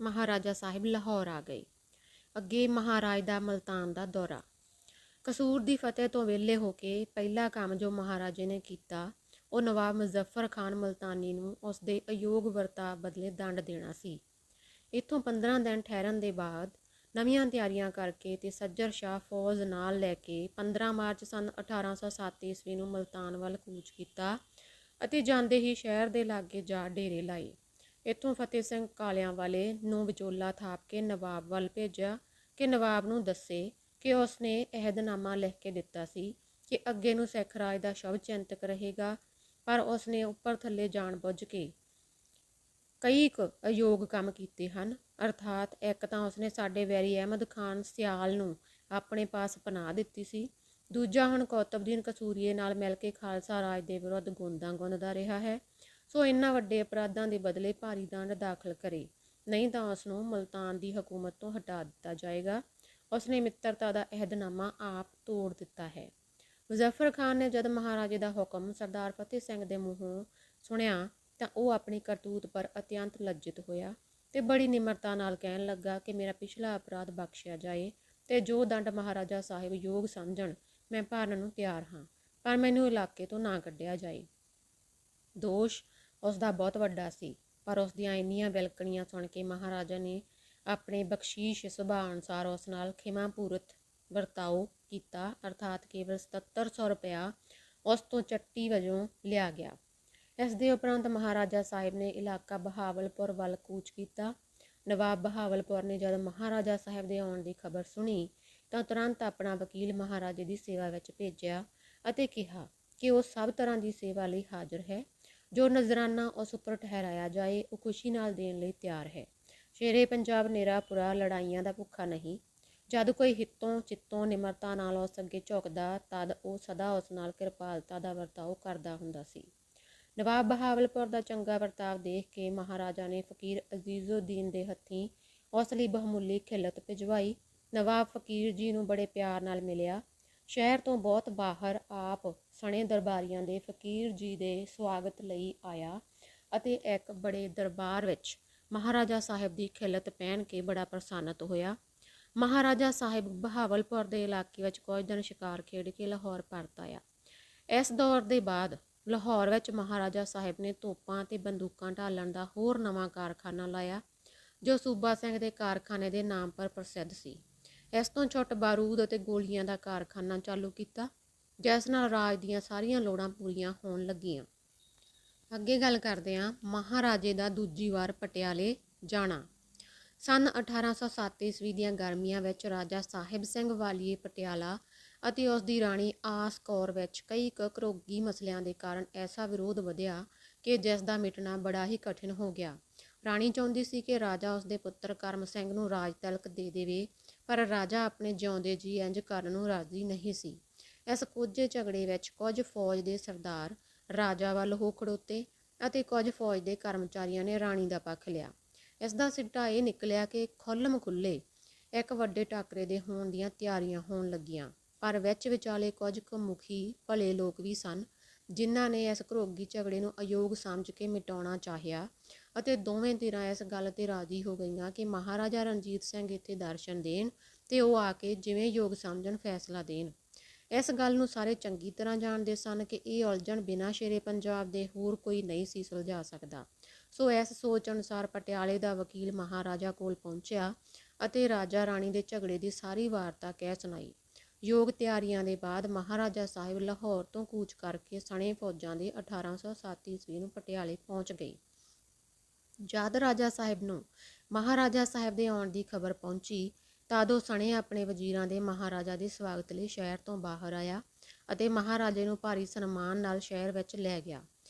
ਮਹਾਰਾਜਾ ਸਾਹਿਬ ਲਾਹੌਰ ਆ ਗਏ। ਅੱਗੇ ਮਹਾਰਾਜ ਦਾ ਮਲਤਾਨ ਦਾ ਦੌਰਾ। ਕਸੂਰ ਦੀ ਫਤਿਹ ਤੋਂ ਵਿਹਲੇ ਹੋ ਕੇ ਪਹਿਲਾ ਕੰਮ ਜੋ ਮਹਾਰਾਜੇ ਨੇ ਕੀਤਾ ਉਹ ਨਵਾਬ ਮੁਜ਼ੱਫਰ ਖਾਨ ਮੁਲਤਾਨੀ ਨੂੰ ਉਸ ਦੇ ਅਯੋਗ ਵਰਤਾਵ ਬਦਲੇ ਦੰਡ ਦੇਣਾ ਸੀ। ਇੱਥੋਂ 15 ਦਿਨ ਠਹਿਰਨ ਦੇ ਬਾਅਦ ਨਵੀਆਂ ਤਿਆਰੀਆਂ ਕਰਕੇ ਤੇ ਸੱਜਰ ਸ਼ਾਹ ਫੌਜ ਨਾਲ ਲੈ ਕੇ 15 ਮਾਰਚ ਸੰਨ 1807 ਈਸਵੀ ਨੂੰ ਮੁਲਤਾਨ ਵੱਲ ਕੂਚ ਕੀਤਾ ਅਤੇ ਜਾਂਦੇ ਹੀ ਸ਼ਹਿਰ ਦੇ ਲਾਗੇ ਜਾ ਡੇਰੇ ਲਾਏ। ਇੱਥੋਂ ਫਤਿਹ ਸਿੰਘ ਕਾਲਿਆਂ ਵਾਲੇ ਨੂੰ ਵਿਚੋਲਾ ਥਾਪ ਕੇ ਨਵਾਬ ਵੱਲ ਭੇਜਿਆ ਕਿ ਨਵਾਬ ਨੂੰ ਦੱਸੇ ਕਿ ਉਸਨੇ ਅਹਿਦਨਾਮਾ ਲਿਖ ਕੇ ਦਿੱਤਾ ਸੀ ਕਿ ਅੱਗੇ ਨੂੰ ਸਿੱਖ ਰਾਜ ਦਾ ਸ਼ੁਭ ਚਿੰਤਕ ਰਹੇਗਾ, ਪਰ ਉਸਨੇ ਉੱਪਰ ਥੱਲੇ ਜਾਣ ਬੁੱਝ ਕੇ ਕਈ ਕੁ ਅਯੋਗ ਕੰਮ ਕੀਤੇ ਹਨ। ਅਰਥਾਤ ਇੱਕ ਤਾਂ ਉਸਨੇ ਸਾਡੇ ਵੈਰੀ ਅਹਿਮਦ ਖਾਨ ਸਿਆਲ ਨੂੰ ਆਪਣੇ ਪਾਸ ਪਨਾਹ ਦਿੱਤੀ ਸੀ, ਦੂਜਾ ਹੁਣ ਕੁਤਬਦੀਨ ਕਸੂਰੀਏ ਨਾਲ ਮਿਲ ਕੇ ਖਾਲਸਾ ਰਾਜ ਦੇ ਵਿਰੁੱਧ ਗੋਂਦਾਂ ਗੁੰਨਦਾ ਰਿਹਾ ਹੈ। ਸੋ ਇਹਨਾਂ ਵੱਡੇ ਅਪਰਾਧਾਂ ਦੇ ਬਦਲੇ ਭਾਰੀ ਦੰਡ ਦਾਖਲ ਕਰੇ, ਨਹੀਂ ਤਾਂ ਉਸਨੂੰ ਮੁਲਤਾਨ ਦੀ ਹਕੂਮਤ ਤੋਂ ਹਟਾ ਦਿੱਤਾ ਜਾਏਗਾ। ਉਸਨੇ ਮਿੱਤਰਤਾ ਦਾ ਅਹਿਦਨਾਮਾ ਆਪ ਤੋੜ ਦਿੱਤਾ ਹੈ। ਮੁਜ਼ੱਫਰ ਖਾਨ ਨੇ ਜਦ ਮਹਾਰਾਜੇ ਦਾ ਹੁਕਮ ਸਰਦਾਰ ਫਤਿਹ ਸਿੰਘ ਦੇ ਮੂੰਹੋਂ ਸੁਣਿਆ ਤਾਂ ਉਹ ਆਪਣੀ ਕਰਤੂਤ ਪਰ ਅਤਿਅੰਤ ਲੱਜਿਤ ਹੋਇਆ ਤੇ ਬੜੀ ਨਿਮਰਤਾ ਨਾਲ ਕਹਿਣ ਲੱਗਾ ਕਿ ਮੇਰਾ ਪਿਛਲਾ ਅਪਰਾਧ ਬਖਸ਼ਿਆ ਜਾਏ ਤੇ ਜੋ ਦੰਡ ਮਹਾਰਾਜਾ ਸਾਹਿਬ ਯੋਗ ਸਮਝਣ ਮੈਂ ਭਰਨ ਨੂੰ ਤਿਆਰ ਹਾਂ, ਪਰ ਮੈਨੂੰ ਇਲਾਕੇ ਤੋਂ ਨਾ ਕੱਢਿਆ ਜਾਏ। ਦੋਸ਼ ਉਸ ਦਾ ਬਹੁਤ ਵੱਡਾ ਸੀ, ਪਰ ਉਸ ਦੀਆਂ ਇੰਨੀਆਂ ਬਿਲਕਣੀਆਂ ਸੁਣ ਕੇ ਮਹਾਰਾਜਾ ਨੇ ਆਪਣੇ ਬਖਸ਼ੀਸ਼ ਸੁਭਾਅ ਅਨੁਸਾਰ ਉਸ ਨਾਲ ਖਿਮਾਪੂਰਤ ਵਰਤਾਓ ਕੀਤਾ, ਅਰਥਾਤ ਕੇਵਲ 7700 ਰੁਪਇਆ ਉਸ ਤੋਂ ਚੱਟੀ ਵਜੋਂ ਲਿਆ ਗਿਆ। ਇਸ ਦੇ ਉਪਰੰਤ ਮਹਾਰਾਜਾ ਸਾਹਿਬ ਨੇ ਇਲਾਕਾ ਬਹਾਵਲਪੁਰ ਵੱਲ ਕੂਚ ਕੀਤਾ। ਨਵਾਬ ਬਹਾਵਲਪੁਰ ਨੇ ਜਦ ਮਹਾਰਾਜਾ ਸਾਹਿਬ ਦੇ ਆਉਣ ਦੀ ਖਬਰ ਸੁਣੀ ਤਾਂ ਤੁਰੰਤ ਆਪਣਾ ਵਕੀਲ ਮਹਾਰਾਜੇ ਦੀ ਸੇਵਾ ਵਿੱਚ ਭੇਜਿਆ ਅਤੇ ਕਿਹਾ ਕਿ ਉਹ ਸਭ ਤਰ੍ਹਾਂ ਦੀ ਸੇਵਾ ਲਈ ਹਾਜ਼ਰ ਹੈ। ਜੋ ਨਜ਼ਰਾਨਾ ਉਸ ਉੱਪਰ ਠਹਿਰਾਇਆ ਜਾਏ ਉਹ ਖੁਸ਼ੀ ਨਾਲ ਦੇਣ ਲਈ ਤਿਆਰ ਹੈ। ਸ਼ੇਰੇ ਪੰਜਾਬ ਨਿਰਾਪੁਰਾ ਲੜਾਈਆਂ ਦਾ ਭੁੱਖਾ ਨਹੀਂ। ਜਦ ਕੋਈ ਹਿੱਤੋਂ ਚਿੱਤੋਂ ਨਿਮਰਤਾ ਨਾਲ ਉਸ ਅੱਗੇ ਝੁਕਦਾ ਤਦ ਉਹ ਸਦਾ ਉਸ ਨਾਲ ਕਿਰਪਾਲਤਾ ਦਾ ਵਰਤਾਓ ਕਰਦਾ ਹੁੰਦਾ ਸੀ। ਨਵਾਬ ਬਹਾਵਲਪੁਰ ਦਾ ਚੰਗਾ ਵਰਤਾਵ ਦੇਖ ਕੇ ਮਹਾਰਾਜਾ ਨੇ ਫਕੀਰ ਅਜ਼ੀਜ਼ੁਦੀਨ ਦੇ ਹੱਥੀਂ ਉਸ ਲਈ ਬਹੁਮੁੱਲੀ ਖਿਲਤ ਭਿਜਵਾਈ। ਨਵਾਬ ਫਕੀਰ ਜੀ ਨੂੰ ਬੜੇ ਪਿਆਰ ਨਾਲ ਮਿਲਿਆ। ਸ਼ਹਿਰ ਤੋਂ ਬਹੁਤ ਬਾਹਰ ਆਪ ਸਣੇ ਦਰਬਾਰੀਆਂ ਦੇ ਫਕੀਰ ਜੀ ਦੇ ਸਵਾਗਤ ਲਈ ਆਇਆ ਅਤੇ ਇੱਕ ਬੜੇ ਦਰਬਾਰ ਵਿੱਚ ਮਹਾਰਾਜਾ ਸਾਹਿਬ ਦੀ ਖਿਲਤ ਪਹਿਨ ਕੇ ਬੜਾ ਪ੍ਰਸੰਨਤ ਹੋਇਆ। ਮਹਾਰਾਜਾ ਸਾਹਿਬ ਬਹਾਵਲਪੁਰ ਦੇ ਇਲਾਕੇ ਵਿੱਚ ਕੁਝ ਦਿਨ ਸ਼ਿਕਾਰ ਖੇਡ ਕੇ ਲਾਹੌਰ ਪਰਤ ਆਇਆ। ਇਸ ਦੌਰ ਦੇ ਬਾਅਦ ਲਾਹੌਰ ਵਿੱਚ ਮਹਾਰਾਜਾ ਸਾਹਿਬ ਨੇ ਤੋਪਾਂ ਅਤੇ ਬੰਦੂਕਾਂ ਢਾਲਣ ਦਾ ਹੋਰ ਨਵਾਂ ਕਾਰਖਾਨਾ ਲਾਇਆ, ਜੋ ਸੂਬਾ ਸਿੰਘ ਦੇ ਕਾਰਖਾਨੇ ਦੇ ਨਾਮ ਪਰ ਪ੍ਰਸਿੱਧ ਸੀ। ਇਸ ਤੋਂ ਛੁੱਟ ਬਾਰੂਦ ਅਤੇ ਗੋਲੀਆਂ ਦਾ ਕਾਰਖਾਨਾ ਚਾਲੂ ਕੀਤਾ, ਜਿਸ ਨਾਲ ਰਾਜ ਦੀਆਂ ਸਾਰੀਆਂ ਲੋੜਾਂ ਪੂਰੀਆਂ ਹੋਣ ਲੱਗੀਆਂ। ਅੱਗੇ ਗੱਲ ਕਰਦੇ ਹਾਂ ਮਹਾਰਾਜੇ ਦਾ ਦੂਜੀ ਵਾਰ ਪਟਿਆਲੇ ਜਾਣਾ। ਸੰਨ 1807 ਈਸਵੀ ਦੀਆਂ ਗਰਮੀਆਂ ਵਿੱਚ ਰਾਜਾ ਸਾਹਿਬ ਸਿੰਘ ਵਾਲੀਏ ਪਟਿਆਲਾ ਅਤੇ ਉਸ ਦੀ ਰਾਣੀ ਆਸ ਕੌਰ ਵਿੱਚ ਕਈ ਘਰੋਗੀ ਮਸਲਿਆਂ ਦੇ ਕਾਰਨ ਐਸਾ ਵਿਰੋਧ ਵਧਿਆ ਕਿ ਜਿਸ ਦਾ ਮਿਟਣਾ ਬੜਾ ਹੀ ਕਠਿਨ ਹੋ ਗਿਆ। ਰਾਣੀ ਚਾਹੁੰਦੀ ਸੀ ਕਿ ਰਾਜਾ ਉਸ ਦੇ ਪੁੱਤਰ ਕਰਮ ਸਿੰਘ ਨੂੰ ਰਾਜ ਤਿਲਕ ਦੇ ਦੇਵੇ, ਪਰ ਰਾਜਾ ਆਪਣੇ ਜਿਉਂਦੇ ਜੀ ਇੰਝ ਕਰਨ ਨੂੰ ਰਾਜ਼ੀ ਨਹੀਂ ਸੀ। ਇਸ ਕੋਝੇ ਝਗੜੇ ਵਿੱਚ ਕੁਝ ਫੌਜ ਦੇ ਸਰਦਾਰ ਰਾਜਾ ਵੱਲ ਹੋ ਖੜੋਤੇ ਅਤੇ ਕੁਝ ਫੌਜ ਦੇ ਕਰਮਚਾਰੀਆਂ ਨੇ ਰਾਣੀ ਦਾ ਪੱਖ ਲਿਆ। ਇਸ ਦਾ ਸਿੱਟਾ ਇਹ ਨਿਕਲਿਆ ਕਿ ਖੁੱਲ੍ਹਮ ਖੁੱਲ੍ਹੇ ਇੱਕ ਵੱਡੇ ਟਾਕਰੇ ਦੇ ਹੋਣ ਦੀਆਂ ਤਿਆਰੀਆਂ ਹੋਣ ਲੱਗੀਆਂ, ਪਰ ਵਿੱਚ ਵਿਚਾਲੇ ਕੁਝ ਕੁ ਮੁਖੀ ਭਲੇ ਲੋਕ ਵੀ ਸਨ ਜਿਨ੍ਹਾਂ ਨੇ ਇਸ ਘਰੋਗੀ ਝਗੜੇ ਨੂੰ ਅਯੋਗ ਸਮਝ ਕੇ ਮਿਟਾਉਣਾ ਚਾਹਿਆ ਅਤੇ ਦੋਵੇਂ ਧਿਰਾਂ ਇਸ ਗੱਲ ਤੇ ਰਾਜ਼ੀ ਹੋ ਗਈਆਂ ਕਿ ਮਹਾਰਾਜਾ ਰਣਜੀਤ ਸਿੰਘ ਇੱਥੇ ਦਰਸ਼ਨ ਦੇਣ ਤੇ ਉਹ ਆ ਕੇ ਜਿਵੇਂ ਯੋਗ ਸਮਝਣ ਫੈਸਲਾ ਦੇਣ। ਇਸ ਗੱਲ ਨੂੰ ਸਾਰੇ ਚੰਗੀ ਤਰ੍ਹਾਂ ਜਾਣਦੇ ਸਨ ਕਿ ਇਹ ਉਲਝਣ ਬਿਨਾਂ ਸ਼ੇਰੇ ਪੰਜਾਬ ਦੇ ਹੋਰ ਕੋਈ ਨਹੀਂ ਸੀ ਸੁਲਝਾ ਸਕਦਾ। ਸੋ ਇਸ ਸੋਚ ਅਨੁਸਾਰ ਪਟਿਆਲੇ ਦਾ ਵਕੀਲ ਮਹਾਰਾਜਾ ਕੋਲ ਪਹੁੰਚਿਆ ਅਤੇ ਰਾਜਾ ਰਾਣੀ ਦੇ ਝਗੜੇ ਦੀ ਸਾਰੀ ਵਾਰਤਾ ਕਹਿ ਸੁਣਾਈ। ਯੋਗ ਤਿਆਰੀਆਂ ਦੇ ਬਾਅਦ ਮਹਾਰਾਜਾ ਸਾਹਿਬ ਲਾਹੌਰ ਤੋਂ ਕੂਚ ਕਰਕੇ ਸਣੇ ਫੌਜਾਂ ਦੇ 1807 ਈਸਵੀ ਨੂੰ ਪਟਿਆਲੇ ਪਹੁੰਚ ਗਏ। ਜਦ ਰਾਜਾ ਸਾਹਿਬ ਨੂੰ ਮਹਾਰਾਜਾ ਸਾਹਿਬ ਦੇ ਆਉਣ ਦੀ ਖਬਰ ਪਹੁੰਚੀ ਤਦ ਉਹ ਸਣੇ ਆਪਣੇ ਵਜ਼ੀਰਾਂ ਦੇ ਮਹਾਰਾਜਾ ਦੇ ਸਵਾਗਤ ਲਈ ਸ਼ਹਿਰ ਤੋਂ ਬਾਹਰ ਆਇਆ ਅਤੇ ਮਹਾਰਾਜੇ ਨੂੰ ਭਾਰੀ ਸਨਮਾਨ ਨਾਲ ਸ਼ਹਿਰ ਵਿੱਚ ਲੈ ਗਿਆ।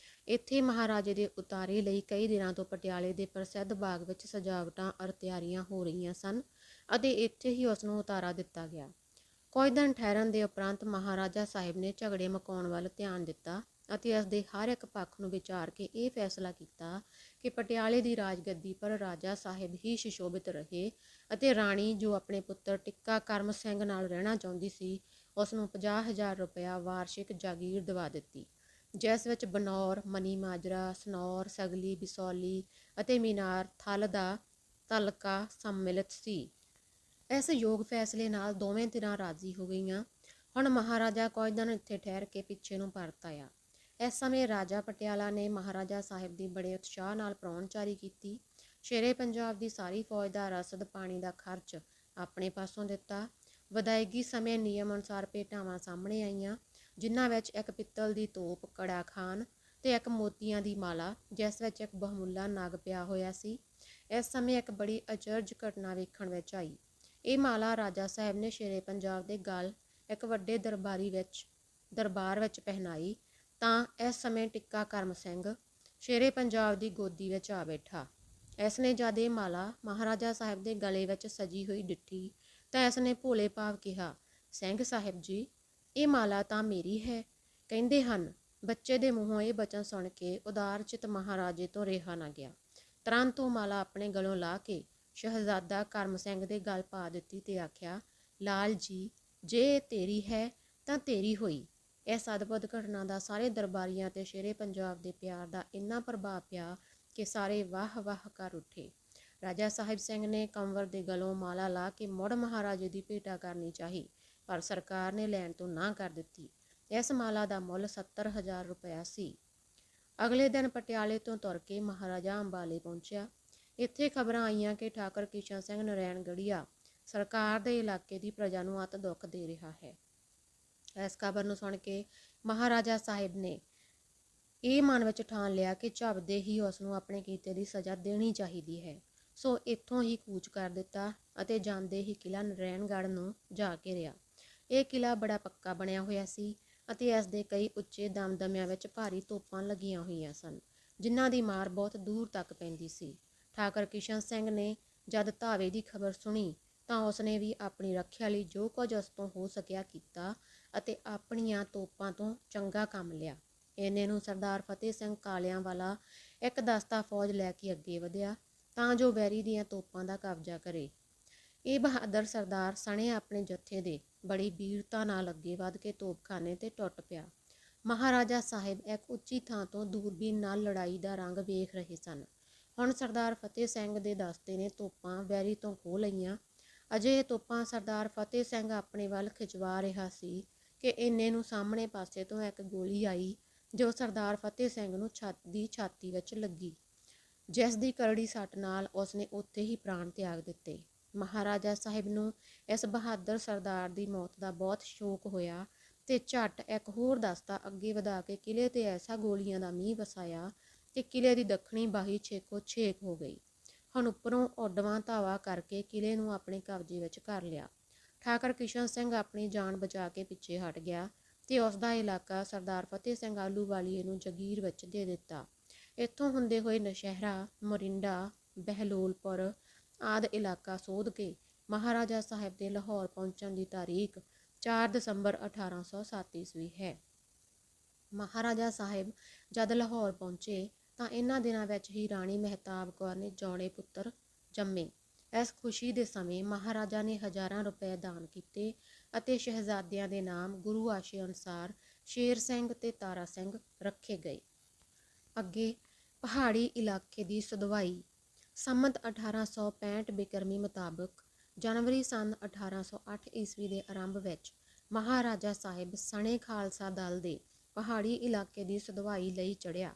ਇੱਥੇ ਮਹਾਰਾਜੇ ਦੇ ਉਤਾਰੇ ਲਈ ਕਈ ਦਿਨਾਂ ਤੋਂ ਪਟਿਆਲੇ ਦੇ ਪ੍ਰਸਿੱਧ ਬਾਗ ਵਿੱਚ ਸਜਾਵਟਾਂ ਅਰ ਤਿਆਰੀਆਂ ਹੋ ਰਹੀਆਂ ਸਨ ਅਤੇ ਇੱਥੇ ਹੀ ਉਸ ਨੂੰ ਉਤਾਰਾ ਦਿੱਤਾ ਗਿਆ। ਕੁਝ ਦਿਨ ਠਹਿਰਨ ਦੇ ਉਪਰੰਤ ਮਹਾਰਾਜਾ ਸਾਹਿਬ ਨੇ ਝਗੜੇ ਮੁਕਾਉਣ ਵੱਲ ਧਿਆਨ ਦਿੱਤਾ ਅਤੇ ਇਸ ਦੇ ਹਰ ਇੱਕ ਪੱਖ ਨੂੰ ਵਿਚਾਰ ਕੇ ਇਹ ਫੈਸਲਾ ਕੀਤਾ ਕਿ ਪਟਿਆਲੇ ਦੀ ਰਾਜਗੱਦੀ ਪਰ ਰਾਜਾ ਸਾਹਿਬ ਹੀ ਸੁਸ਼ੋਭਿਤ ਰਹੇ ਅਤੇ ਰਾਣੀ ਜੋ ਆਪਣੇ ਪੁੱਤਰ ਟਿੱਕਾ ਕਰਮ ਸਿੰਘ ਨਾਲ ਰਹਿਣਾ ਚਾਹੁੰਦੀ ਸੀ ਉਸ ਨੂੰ 50,000 ਰੁਪਇਆ ਵਾਰਸ਼ਿਕ ਜਾਗੀਰ ਦਿਵਾ ਦਿੱਤੀ, ਜਿਸ ਵਿੱਚ ਬਨੌਰ, ਮਨੀ ਮਾਜਰਾ, ਸਨੌਰ, ਸਗਲੀ, ਬਿਸੌਲੀ ਅਤੇ ਮੀਨਾਰ ਥਲ ਦਾ ਤਲਕਾ ਸੰਮਿਲਿਤ ਸੀ। ਇਸ ਯੋਗ ਫੈਸਲੇ ਨਾਲ ਦੋਵੇਂ ਧਿਰਾਂ ਰਾਜ਼ੀ ਹੋ ਗਈਆਂ। ਹੁਣ ਮਹਾਰਾਜਾ ਕੁਝ ਦਿਨ ਇੱਥੇ ਠਹਿਰ ਕੇ ਪਿੱਛੇ ਨੂੰ ਪਰਤ ਆਇਆ। ਇਸ ਸਮੇਂ ਰਾਜਾ ਪਟਿਆਲਾ ਨੇ ਮਹਾਰਾਜਾ ਸਾਹਿਬ ਦੀ ਬੜੇ ਉਤਸ਼ਾਹ ਨਾਲ ਪ੍ਰਾਹੁਣਚਾਰੀ ਕੀਤੀ। ਸ਼ੇਰੇ ਪੰਜਾਬ ਦੀ ਸਾਰੀ ਫੌਜ ਦਾ ਰਸਦ ਪਾਣੀ ਦਾ ਖਰਚ ਆਪਣੇ ਪਾਸੋਂ ਦਿੱਤਾ। ਵਿਦਾਇਗੀ ਸਮੇਂ ਨਿਯਮ ਅਨੁਸਾਰ ਭੇਟਾਵਾਂ ਸਾਹਮਣੇ ਆਈਆਂ, ਜਿਨ੍ਹਾਂ ਵਿੱਚ ਇੱਕ ਪਿੱਤਲ ਦੀ ਤੋਪ ਕੜਾ ਖਾਨ ਤੇ ਇੱਕ ਮੋਤੀਆਂ ਦੀ ਮਾਲਾ ਜਿਸ ਵਿੱਚ ਇੱਕ ਬਹੁਮੁੱਲਾ ਨਗ ਪਿਆ ਹੋਇਆ ਸੀ। ਇਸ ਸਮੇਂ ਇੱਕ ਬੜੀ ਅਚਰਜ ਘਟਨਾ ਵੇਖਣ ਵਿੱਚ ਆਈ। ਇਹ ਮਾਲਾ ਰਾਜਾ ਸਾਹਿਬ ਨੇ ਸ਼ੇਰੇ ਪੰਜਾਬ ਦੇ ਗਲ ਇੱਕ ਵੱਡੇ ਦਰਬਾਰ ਵਿੱਚ ਪਹਿਨਾਈ ਤਾਂ ਇਸ ਸਮੇਂ ਟਿੱਕਾ ਕਰਮ ਸਿੰਘ ਸ਼ੇਰੇ ਪੰਜਾਬ ਦੀ ਗੋਦੀ ਵਿੱਚ ਆ ਬੈਠਾ। ਇਸ ਨੇ ਜਦ ਇਹ ਮਾਲਾ ਮਹਾਰਾਜਾ ਸਾਹਿਬ ਦੇ ਗਲੇ ਵਿੱਚ ਸਜੀ ਹੋਈ ਡਿੱਠੀ ਤਾਂ ਇਸ ਨੇ ਭੋਲੇ ਭਾਵ ਕਿਹਾ, ਸਿੰਘ ਸਾਹਿਬ ਜੀ, ਇਹ ਮਾਲਾ ਤਾਂ ਮੇਰੀ ਹੈ। ਕਹਿੰਦੇ ਹਨ ਬੱਚੇ ਦੇ ਮੂੰਹੋਂ ਇਹ ਬਚਨ ਸੁਣ ਕੇ ਉਦਾਰ ਚਿਤ ਮਹਾਰਾਜੇ ਤੋਂ ਰਿਹਾ ਨਾ ਗਿਆ। ਤੁਰੰਤ ਉਹ ਮਾਲਾ ਆਪਣੇ ਗਲੋਂ ਲਾਹ ਕੇ ਸ਼ਹਿਜ਼ਾਦਾ ਕਰਮ ਸਿੰਘ ਦੇ ਗਲ ਪਾ ਦਿੱਤੀ ਤੇ ਆਖਿਆ, ਲਾਲ ਜੀ, ਜੇ ਇਹ ਤੇਰੀ ਹੈ ਤਾਂ ਤੇਰੀ ਹੋਈ। ਇਸ ਅਦਭੁਤ ਘਟਨਾ ਦਾ ਸਾਰੇ ਦਰਬਾਰੀਆਂ ਤੇ ਸ਼ੇਰੇ ਪੰਜਾਬ ਦੇ ਪਿਆਰ ਦਾ ਇੰਨਾ ਪ੍ਰਭਾਵ ਪਿਆ ਕਿ ਸਾਰੇ ਵਾਹ ਵਾਹ ਕਰ ਉੱਠੇ। ਰਾਜਾ ਸਾਹਿਬ ਸਿੰਘ ਨੇ ਕੰਵਰ ਦੇ ਗਲੋਂ ਮਾਲਾ ਲਾ ਕੇ ਮੁੜ ਮਹਾਰਾਜੇ ਦੀ ਭੇਟਾ ਕਰਨੀ ਚਾਹੀ, ਪਰ ਸਰਕਾਰ ਨੇ ਲੈਣ ਤੋਂ ਨਾ ਕਰ ਦਿੱਤੀ। ਇਸ ਮਾਲਾ ਦਾ ਮੁੱਲ 70,000 ਰੁਪਇਆ ਸੀ। ਅਗਲੇ ਦਿਨ ਪਟਿਆਲੇ ਤੋਂ ਤੁਰ ਕੇ ਮਹਾਰਾਜਾ ਅੰਬਾਲੇ ਪਹੁੰਚਿਆ। ਇੱਥੇ ਖਬਰਾਂ ਆਈਆਂ ਕਿ ਠਾਕੁਰ ਕਿਸ਼ਨ ਸਿੰਘ ਨਰੈਣਗੜ੍ਹੀਆ ਸਰਕਾਰ ਦੇ ਇਲਾਕੇ ਦੀ ਪ੍ਰਜਾ ਨੂੰ ਅਤ ਦੁੱਖ ਦੇ ਰਿਹਾ ਹੈ। ਇਸ ਖਬਰ ਨੂੰ ਸੁਣ ਕੇ ਮਹਾਰਾਜਾ ਸਾਹਿਬ ਨੇ ਇਹ ਮਨ ਵਿੱਚ ਠਾਣ ਲਿਆ ਕਿ ਝੱਬਦੇ ਹੀ ਉਸ ਨੂੰ ਆਪਣੇ ਕੀਤੇ ਦੀ ਸਜ਼ਾ ਦੇਣੀ ਚਾਹੀਦੀ ਹੈ। ਸੋ ਇੱਥੋਂ ਹੀ ਕੂਚ ਕਰ ਦਿੱਤਾ ਅਤੇ ਜਾਂਦੇ ਹੀ ਕਿਲ੍ਹਾ ਨਰੈਣਗੜ੍ਹ ਨੂੰ ਜਾ ਘੇਰਿਆ। ਇਹ ਕਿਲ੍ਹਾ ਬੜਾ ਪੱਕਾ ਬਣਿਆ ਹੋਇਆ ਸੀ ਅਤੇ ਇਸ ਦੇ ਕਈ ਉੱਚੇ ਦਮਦਮਿਆਂ ਵਿੱਚ ਭਾਰੀ ਤੋਪਾਂ ਲੱਗੀਆਂ ਹੋਈਆਂ ਸਨ, ਜਿਨ੍ਹਾਂ ਦੀ ਮਾਰ ਬਹੁਤ ਦੂਰ ਤੱਕ ਪੈਂਦੀ ਸੀ। ਠਾਕੁਰ ਕਿਸ਼ਨ ਸਿੰਘ ਨੇ ਜਦ ਧਾਵੇ ਦੀ ਖਬਰ ਸੁਣੀ ਤਾਂ ਉਸਨੇ ਵੀ ਆਪਣੀ ਰੱਖਿਆ ਲਈ ਜੋ ਕੁਝ ਉਸ ਤੋਂ ਹੋ ਸਕਿਆ ਕੀਤਾ ਅਤੇ ਆਪਣੀਆਂ ਤੋਪਾਂ ਤੋਂ ਚੰਗਾ ਕੰਮ ਲਿਆ। ਇੰਨੇ ਨੂੰ ਸਰਦਾਰ ਫਤਿਹ ਸਿੰਘ ਕਾਲਿਆਂਵਾਲਾ ਇੱਕ ਦਸਤਾ ਫੌਜ ਲੈ ਕੇ ਅੱਗੇ ਵਧਿਆ ਤਾਂ ਜੋ ਵੈਰੀ ਦੀਆਂ ਤੋਪਾਂ ਦਾ ਕਬਜ਼ਾ ਕਰੇ। ਇਹ ਬਹਾਦਰ ਸਰਦਾਰ ਸਣੇ ਆਪਣੇ ਜੱਥੇ ਦੇ ਬੜੀ ਵੀਰਤਾ ਨਾਲ ਅੱਗੇ ਵਧ ਕੇ ਤੋਪਖਾਨੇ ਤੇ ਟੁੱਟ ਪਿਆ। ਮਹਾਰਾਜਾ ਸਾਹਿਬ ਇੱਕ ਉੱਚੀ ਥਾਂ ਤੋਂ ਦੂਰਬੀਨ ਨਾਲ ਲੜਾਈ ਦਾ ਰੰਗ ਵੇਖ ਰਹੇ ਸਨ। ਹੁਣ ਸਰਦਾਰ ਫਤਿਹ ਸਿੰਘ ਦੇ ਦਸਤੇ ਨੇ ਤੋਪਾਂ ਵੈਰੀ ਤੋਂ ਖੋਹ ਲਈਆਂ। ਅਜੇ ਇਹ ਤੋਪਾਂ ਸਰਦਾਰ ਫਤਿਹ ਸਿੰਘ ਆਪਣੇ ਵੱਲ ਖਿਚਵਾ ਰਿਹਾ ਸੀ ਕਿ ਇੰਨੇ ਨੂੰ ਸਾਹਮਣੇ ਪਾਸੇ ਤੋਂ ਇੱਕ ਗੋਲੀ ਆਈ ਜੋ ਸਰਦਾਰ ਫਤਿਹ ਸਿੰਘ ਨੂੰ ਛਾਤੀ ਵਿੱਚ ਲੱਗੀ, ਜਿਸ ਦੀ ਕਰੜੀ ਸੱਟ ਨਾਲ ਉਸਨੇ ਉੱਥੇ ਹੀ ਪ੍ਰਾਣ ਤਿਆਗ ਦਿੱਤੇ। ਮਹਾਰਾਜਾ ਸਾਹਿਬ ਨੂੰ ਇਸ ਬਹਾਦਰ ਸਰਦਾਰ ਦੀ ਮੌਤ ਦਾ ਬਹੁਤ ਸ਼ੋਕ ਹੋਇਆ ਤੇ ਝੱਟ ਇੱਕ ਹੋਰ ਦਸਤਾ ਅੱਗੇ ਵਧਾ ਕੇ ਕਿਲ੍ਹੇ ਤੇ ਐਸਾ ਗੋਲੀਆਂ ਦਾ ਮੀਂਹ ਵਸਾਇਆ ਕਿ ਕਿਲ੍ਹੇ ਦੀ ਦੱਖਣੀ ਬਾਹੀ ਛੇਕੋ ਛੇਕ ਹੋ ਗਈ। ਹੁਣ ਉੱਪਰੋਂ ਉੱਡਵਾਂ ਧਾਵਾ ਕਰਕੇ ਕਿਲ੍ਹੇ ਨੂੰ ਆਪਣੇ ਕਬਜ਼ੇ ਵਿੱਚ ਕਰ ਲਿਆ। ਠਾਕੁਰ ਕਿਸ਼ਨ ਸਿੰਘ ਆਪਣੀ ਜਾਨ ਬਚਾ ਕੇ ਪਿੱਛੇ ਹਟ ਗਿਆ ਤੇ ਉਸ ਦਾ ਇਲਾਕਾ ਸਰਦਾਰ ਫਤਿਹ ਸਿੰਘ ਆਹਲੂਵਾਲੀਏ ਨੂੰ ਜਗੀਰ ਵਿੱਚ ਦੇ ਦਿੱਤਾ। ਇੱਥੋਂ ਹੁੰਦੇ ਹੋਏ ਨੌਸ਼ਹਿਰਾ, ਮੋਰਿੰਡਾ, ਬਹਿਲੋਲਪੁਰ ਆਦਿ ਇਲਾਕਾ ਸੋਧ ਕੇ ਮਹਾਰਾਜਾ ਸਾਹਿਬ ਦੇ ਲਾਹੌਰ ਪਹੁੰਚਣ ਦੀ ਤਾਰੀਖ 4 ਦਸੰਬਰ 1807 ਈਸਵੀ ਹੈ। ਮਹਾਰਾਜਾ ਸਾਹਿਬ ਜਦ ਲਾਹੌਰ ਪਹੁੰਚੇ ਤਾਂ ਇਹਨਾਂ ਦਿਨਾਂ ਵਿੱਚ ਹੀ ਰਾਣੀ ਮਹਿਤਾਬ ਕੌਰ ਨੇ ਜੌੜੇ ਪੁੱਤਰ ਜੰਮੇ। ਇਸ ਖੁਸ਼ੀ ਦੇ ਸਮੇਂ ਮਹਾਰਾਜਾ ਨੇ ਹਜ਼ਾਰਾਂ ਰੁਪਏ ਦਾਨ ਕੀਤੇ ਅਤੇ ਸ਼ਹਿਜ਼ਾਦਿਆਂ ਦੇ ਨਾਮ ਗੁਰੂ ਆਸ਼ੇ ਅਨੁਸਾਰ ਸ਼ੇਰ ਸਿੰਘ ਤੇ ਤਾਰਾ ਸਿੰਘ ਰੱਖੇ ਗਏ। ਅੱਗੇ ਪਹਾੜੀ ਇਲਾਕੇ ਦੀ ਸੁਧਵਾਈ। ਸੰਮਤ 1865 ਬਿਕਰਮੀ ਮੁਤਾਬਕ ਜਨਵਰੀ ਸੰਨ 1808 ਈਸਵੀ ਦੇ ਆਰੰਭ ਵਿੱਚ ਮਹਾਰਾਜਾ ਸਾਹਿਬ ਸਣੇ ਖਾਲਸਾ ਦਲ ਦੇ ਪਹਾੜੀ ਇਲਾਕੇ ਦੀ ਸੁਧਵਾਈ ਲਈ ਚੜ੍ਹਿਆ।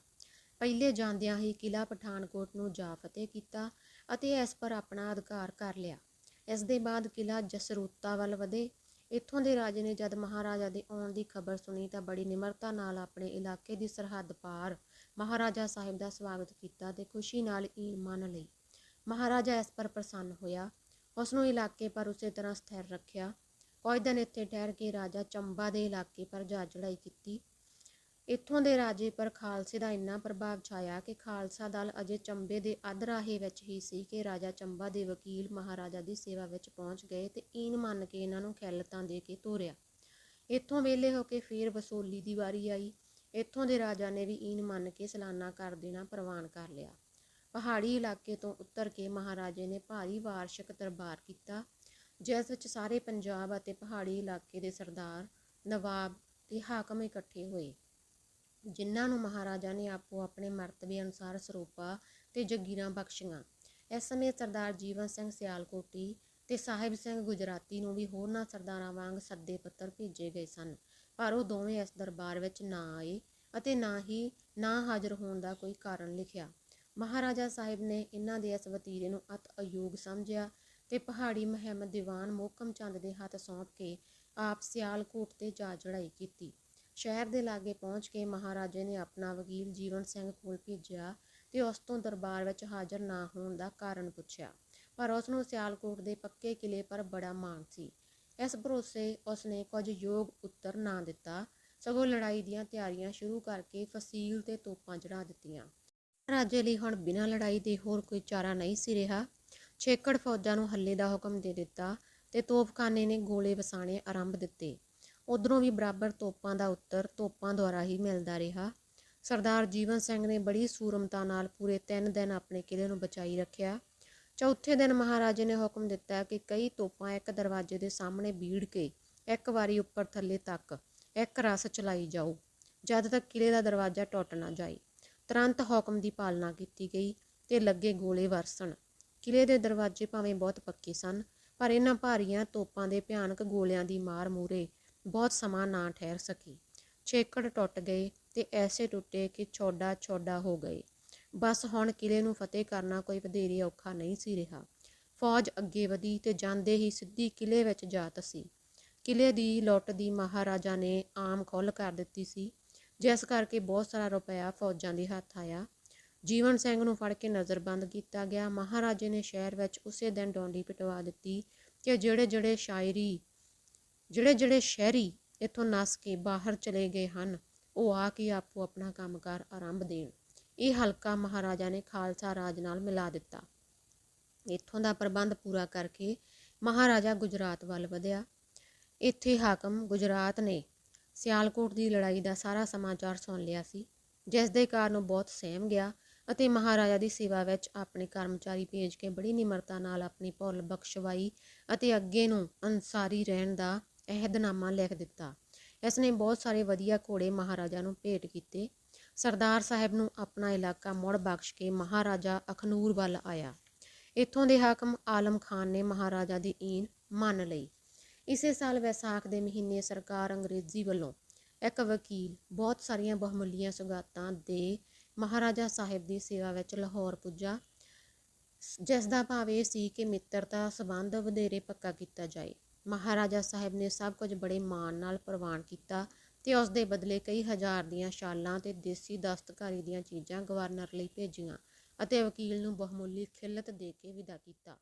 ਪਹਿਲੇ ਜਾਂਦਿਆਂ ਹੀ ਕਿਲ੍ਹਾ ਪਠਾਨਕੋਟ ਨੂੰ ਜਾ ਫਤਿਹ ਕੀਤਾ ਅਤੇ ਇਸ ਪਰ ਆਪਣਾ ਅਧਿਕਾਰ ਕਰ ਲਿਆ। ਇਸ ਦੇ ਬਾਅਦ ਕਿਲ੍ਹਾ ਜਸਰੂਤਾ ਵੱਲ ਵਧੇ। ਇੱਥੋਂ ਦੇ ਰਾਜੇ ਨੇ ਜਦ ਮਹਾਰਾਜਾ ਦੇ ਆਉਣ ਦੀ ਖਬਰ ਸੁਣੀ ਤਾਂ ਬੜੀ ਨਿਮਰਤਾ ਨਾਲ ਆਪਣੇ ਇਲਾਕੇ ਦੀ ਸਰਹੱਦ ਪਾਰ ਮਹਾਰਾਜਾ ਸਾਹਿਬ ਦਾ ਸਵਾਗਤ ਕੀਤਾ ਤੇ ਖੁਸ਼ੀ ਨਾਲ ਈਨ ਮੰਨ ਲਈ। ਮਹਾਰਾਜਾ ਇਸ ਪਰ ਪ੍ਰਸੰਨ ਹੋਇਆ, ਉਸ ਨੂੰ ਇਲਾਕੇ ਪਰ ਉਸੇ ਤਰ੍ਹਾਂ ਸਥਿਰ ਰੱਖਿਆ। ਕੁਝ ਦਿਨ ਇੱਥੇ ਠਹਿਰ ਕੇ ਰਾਜਾ ਚੰਬਾ ਦੇ ਇਲਾਕੇ ਪਰ ਜਾ ਚੜ੍ਹਾਈ ਕੀਤੀ। ਇੱਥੋਂ ਦੇ ਰਾਜੇ ਪਰ ਖਾਲਸੇ ਦਾ ਇੰਨਾ ਪ੍ਰਭਾਵ ਛਾਇਆ ਕਿ ਖਾਲਸਾ ਦਲ ਅਜੇ ਚੰਬੇ ਦੇ ਅੱਧ ਰਾਹੇ ਵਿੱਚ ਹੀ ਸੀ ਕਿ ਰਾਜਾ ਚੰਬਾ ਦੇ ਵਕੀਲ ਮਹਾਰਾਜਾ ਦੀ ਸੇਵਾ ਵਿੱਚ ਪਹੁੰਚ ਗਏ ਤੇ ਈਨ ਮੰਨ ਕੇ ਇਹਨਾਂ ਨੂੰ ਖਿੱਲਤਾਂ ਦੇ ਕੇ ਤੋਰਿਆ। ਇੱਥੋਂ ਵਿਹਲੇ ਹੋ ਕੇ ਫੇਰ ਵਸੂਲੀ ਦੀ ਵਾਰੀ ਆਈ। ਇੱਥੋਂ ਦੇ ਰਾਜਾ ਨੇ ਵੀ ਈਨ ਮੰਨ ਕੇ ਸਾਲਾਨਾ ਕਰ ਦੇਣਾ ਪ੍ਰਵਾਨ ਕਰ ਲਿਆ। ਪਹਾੜੀ ਇਲਾਕੇ ਤੋਂ ਉੱਤਰ ਕੇ ਮਹਾਰਾਜੇ ਨੇ ਭਾਰੀ ਵਾਰਸ਼ਿਕ ਦਰਬਾਰ ਕੀਤਾ, ਜਿਸ ਵਿੱਚ ਸਾਰੇ ਪੰਜਾਬ ਅਤੇ ਪਹਾੜੀ ਇਲਾਕੇ ਦੇ ਸਰਦਾਰ, ਨਵਾਬ ਤੇ ਹਾਕਮ ਇਕੱਠੇ ਹੋਏ, ਜਿਨ੍ਹਾਂ ਨੂੰ ਮਹਾਰਾਜਾ ਨੇ ਆਪੋ ਆਪਣੇ ਮਰਤਬੇ ਅਨੁਸਾਰ ਸਰੋਪਾ ਤੇ ਜਗੀਰਾਂ ਬਖਸ਼ੀਆਂ। ਇਸ ਸਮੇਂ ਸਰਦਾਰ ਜੀਵਨ ਸਿੰਘ ਸਿਆਲਕੋਟੀ ਤੇ ਸਾਹਿਬ ਸਿੰਘ ਗੁਜਰਾਤੀ ਨੂੰ ਵੀ ਹੋਰਨਾਂ ਸਰਦਾਰਾਂ ਵਾਂਗ ਸੱਦੇ ਪੱਤਰ ਭੇਜੇ ਗਏ ਸਨ, ਪਰ ਉਹ ਦੋਵੇਂ ਇਸ ਦਰਬਾਰ ਵਿੱਚ ਨਾ ਆਏ ਅਤੇ ਨਾ ਹਾਜ਼ਰ ਹੋਣ ਦਾ ਕੋਈ ਕਾਰਨ ਲਿਖਿਆ। ਮਹਾਰਾਜਾ ਸਾਹਿਬ ਨੇ ਇਹਨਾਂ ਦੇ ਇਸ ਵਤੀਰੇ ਨੂੰ ਅਤ ਅਯੋਗ ਸਮਝਿਆ ਤੇ ਪਹਾੜੀ ਮੁਹਿੰਮ ਦੀਵਾਨ ਮੋਹਕਮ ਚੰਦ ਦੇ ਹੱਥ ਸੌਂਪ ਕੇ ਆਪ ਸਿਆਲਕੋਟ ਤੇ ਜਾ ਚੜ੍ਹਾਈ ਕੀਤੀ। ਸ਼ਹਿਰ ਦੇ ਲਾਗੇ ਪਹੁੰਚ ਕੇ ਮਹਾਰਾਜੇ ਨੇ ਆਪਣਾ ਵਕੀਲ ਜੀਵਨ ਸਿੰਘ ਕੋਲ ਭੇਜਿਆ ਤੇ ਉਸ ਤੋਂ ਦਰਬਾਰ ਵਿੱਚ ਹਾਜ਼ਰ ਨਾ ਹੋਣ ਦਾ ਕਾਰਨ ਪੁੱਛਿਆ, ਪਰ ਉਸ ਨੂੰ ਸਿਆਲਕੋਟ ਦੇ ਪੱਕੇ ਕਿਲ੍ਹੇ ਪਰ ਬੜਾ ਮਾਣ ਸੀ। ਇਸ ਭਰੋਸੇ ਉਸ ਨੇ ਕੁਝ ਯੋਗ ਉੱਤਰ ਨਾ ਦਿੱਤਾ, ਸਗੋਂ ਲੜਾਈ ਦੀਆਂ ਤਿਆਰੀਆਂ ਸ਼ੁਰੂ ਕਰਕੇ ਫਸੀਲ ਤੇ ਤੋਪਾਂ ਚੜ੍ਹਾ ਦਿੱਤੀਆਂ। ਰਾਜੇ ਲਈ ਹੁਣ ਬਿਨਾਂ ਲੜਾਈ ਦੇ ਹੋਰ ਕੋਈ ਚਾਰਾ ਨਹੀਂ ਸੀ ਰਿਹਾ। ਛੇਕੜ ਫੌਜਾਂ ਨੂੰ ਹੱਲੇ ਦਾ ਹੁਕਮ ਦੇ ਦਿੱਤਾ ਤੇ ਤੋਪਖਾਨੇ ਨੇ ਗੋਲੇ ਵਸਾਣੇ ਆਰੰਭ ਦਿੱਤੇ। ਉੱਧਰੋਂ ਵੀ ਬਰਾਬਰ ਤੋਪਾਂ ਦਾ ਉੱਤਰ ਤੋਪਾਂ ਦੁਆਰਾ ਹੀ ਮਿਲਦਾ ਰਿਹਾ। ਸਰਦਾਰ ਜੀਵਨ ਸਿੰਘ ਨੇ ਬੜੀ ਸੂਰਮਤਾ ਨਾਲ ਪੂਰੇ 3 ਦਿਨ ਆਪਣੇ ਕਿਲ੍ਹੇ ਨੂੰ ਬਚਾਈ ਰੱਖਿਆ। ਚੌਥੇ ਦਿਨ ਮਹਾਰਾਜੇ ਨੇ ਹੁਕਮ ਦਿੱਤਾ ਕਿ ਕਈ ਤੋਪਾਂ ਇੱਕ ਦਰਵਾਜ਼ੇ ਦੇ ਸਾਹਮਣੇ ਬੀੜ ਕੇ ਇੱਕ ਵਾਰੀ ਉੱਪਰ ਥੱਲੇ ਤੱਕ ਇੱਕ ਰਸ ਚਲਾਈ ਜਾਓ, ਜਦ ਤੱਕ ਕਿਲ੍ਹੇ ਦਾ ਦਰਵਾਜ਼ਾ ਟੁੱਟ ਨਾ ਜਾਏ। ਤੁਰੰਤ ਹੁਕਮ ਦੀ ਪਾਲਣਾ ਕੀਤੀ ਗਈ ਤੇ ਲੱਗੇ ਗੋਲੇ ਵਰਸਣ। ਕਿਲੇ ਦੇ ਦਰਵਾਜ਼ੇ ਭਾਵੇਂ ਬਹੁਤ ਪੱਕੇ ਸਨ, ਪਰ ਇਹਨਾਂ ਭਾਰੀਆਂ ਤੋਪਾਂ ਦੇ ਭਿਆਨਕ ਗੋਲਿਆਂ ਦੀ ਮਾਰ ਮੂਹਰੇ ਬਹੁਤ ਸਮਾਂ ਨਾ ਠਹਿਰ ਸਕੀ। ਛੇਕੜ ਟੁੱਟ ਗਏ ਤੇ ਐਸੇ ਟੁੱਟੇ ਕਿ ਚੌਡਾ ਹੋ ਗਏ। ਬਸ ਹੁਣ ਕਿਲੇ ਨੂੰ ਫਤਿਹ ਕਰਨਾ ਕੋਈ ਵਧੇਰੇ ਔਖਾ ਨਹੀਂ ਸੀ ਰਿਹਾ। ਫੌਜ ਅੱਗੇ ਵਧੀ ਤੇ ਜਾਂਦੇ ਹੀ ਸਿੱਧੀ ਕਿਲੇ ਵਿੱਚ ਜਾ ਧੱਸੀ। ਕਿਲੇ ਦੀ ਲੁੱਟ ਦੀ ਮਹਾਰਾਜਾ ਨੇ ਆਮ ਖੁੱਲ੍ਹ ਕਰ ਦਿੱਤੀ ਸੀ, ਜਿਸ ਕਰਕੇ ਬਹੁਤ ਸਾਰਾ ਰੁਪਇਆ ਫੌਜਾਂ ਦੇ ਹੱਥ ਆਇਆ। ਜੀਵਨ ਸਿੰਘ ਨੂੰ ਫੜ ਕੇ ਨਜ਼ਰਬੰਦ ਕੀਤਾ ਗਿਆ। ਮਹਾਰਾਜੇ ਨੇ ਸ਼ਹਿਰ ਵਿੱਚ ਉਸੇ ਦਿਨ ਡੌਂਡੀ ਪਿਟਵਾ ਦਿੱਤੀ ਕਿ ਜਿਹੜੇ ਸ਼ਹਿਰੀ ਇੱਥੋਂ ਨੱਸ ਕੇ ਬਾਹਰ ਚਲੇ ਗਏ ਹਨ, ਉਹ ਆ ਕੇ ਆਪੋ ਆਪਣਾ ਕੰਮਕਾਰ ਆਰੰਭ ਦੇਣ। ਇਹ ਹਲਕਾ ਮਹਾਰਾਜਾ ਨੇ ਖਾਲਸਾ ਰਾਜ ਨਾਲ ਮਿਲਾ ਦਿੱਤਾ। ਇੱਥੋਂ ਦਾ ਪ੍ਰਬੰਧ ਪੂਰਾ ਕਰਕੇ ਮਹਾਰਾਜਾ ਗੁਜਰਾਤ ਵੱਲ ਵਧਿਆ। ਇੱਥੇ ਹਾਕਮ ਗੁਜਰਾਤ ਨੇ ਸਿਆਲਕੋਟ ਦੀ ਲੜਾਈ ਦਾ ਸਾਰਾ ਸਮਾਚਾਰ ਸੁਣ ਲਿਆ ਸੀ, ਜਿਸ ਦੇ ਕਾਰਨ ਉਹ ਬਹੁਤ ਸਹਿਮ ਗਿਆ ਅਤੇ ਮਹਾਰਾਜਾ ਦੀ ਸੇਵਾ ਵਿੱਚ ਆਪਣੇ ਕਰਮਚਾਰੀ ਭੇਜ ਕੇ ਬੜੀ ਨਿਮਰਤਾ ਨਾਲ ਆਪਣੀ ਭੁੱਲ ਬਖਸ਼ਵਾਈ ਅਤੇ ਅੱਗੇ ਨੂੰ ਅਨਸਾਰੀ ਰਹਿਣ ਦਾ ਅਹਿਦਨਾਮਾ ਲਿਖ ਦਿੱਤਾ। ਇਸ ਨੇ ਬਹੁਤ ਸਾਰੇ ਵਧੀਆ ਘੋੜੇ ਮਹਾਰਾਜਾ ਨੂੰ ਭੇਟ ਕੀਤੇ। ਸਰਦਾਰ ਸਾਹਿਬ ਨੂੰ ਆਪਣਾ ਇਲਾਕਾ ਮੁੜ ਬਖਸ਼ ਕੇ ਮਹਾਰਾਜਾ ਅਖਨੂਰ ਵੱਲ ਆਇਆ। ਇੱਥੋਂ ਦੇ ਹਾਕਮ ਆਲਮ ਖਾਨ ਨੇ ਮਹਾਰਾਜਾ ਦੀ ਈਨ ਮੰਨ ਲਈ। ਇਸੇ ਸਾਲ ਵਿਸਾਖ ਦੇ ਮਹੀਨੇ ਸਰਕਾਰ ਅੰਗਰੇਜ਼ੀ ਵੱਲੋਂ ਇੱਕ ਵਕੀਲ ਬਹੁਤ ਸਾਰੀਆਂ ਬਹੁਮੁੱਲੀਆਂ ਸੁਗਾਤਾਂ ਦੇ ਮਹਾਰਾਜਾ ਸਾਹਿਬ ਦੀ ਸੇਵਾ ਵਿੱਚ ਲਾਹੌਰ ਪੁੱਜਾ, ਜਿਸ ਦਾ ਭਾਵ ਇਹ ਸੀ ਕਿ ਮਿੱਤਰਤਾ ਸੰਬੰਧ ਵਧੇਰੇ ਪੱਕਾ ਕੀਤਾ ਜਾਏ। ਮਹਾਰਾਜਾ ਸਾਹਿਬ ਨੇ ਸਭ ਕੁਝ ਬੜੇ ਮਾਣ ਨਾਲ ਪ੍ਰਵਾਨ ਕੀਤਾ ਤੇ ਉਸ ਦੇ ਬਦਲੇ ਕਈ ਹਜ਼ਾਰ ਦੀਆਂ ਸ਼ਾਲਾਂ ਤੇ ਦੇਸੀ ਦਸਤਕਾਰੀ ਦੀਆਂ ਚੀਜ਼ਾਂ ਗਵਰਨਰ ਲਈ ਭੇਜੀਆਂ ਅਤੇ ਵਕੀਲ ਨੂੰ ਬਹੁਮੁੱਲੀ ਖਿੱਲਤ ਦੇ ਕੇ ਵਿਦਾ ਕੀਤਾ।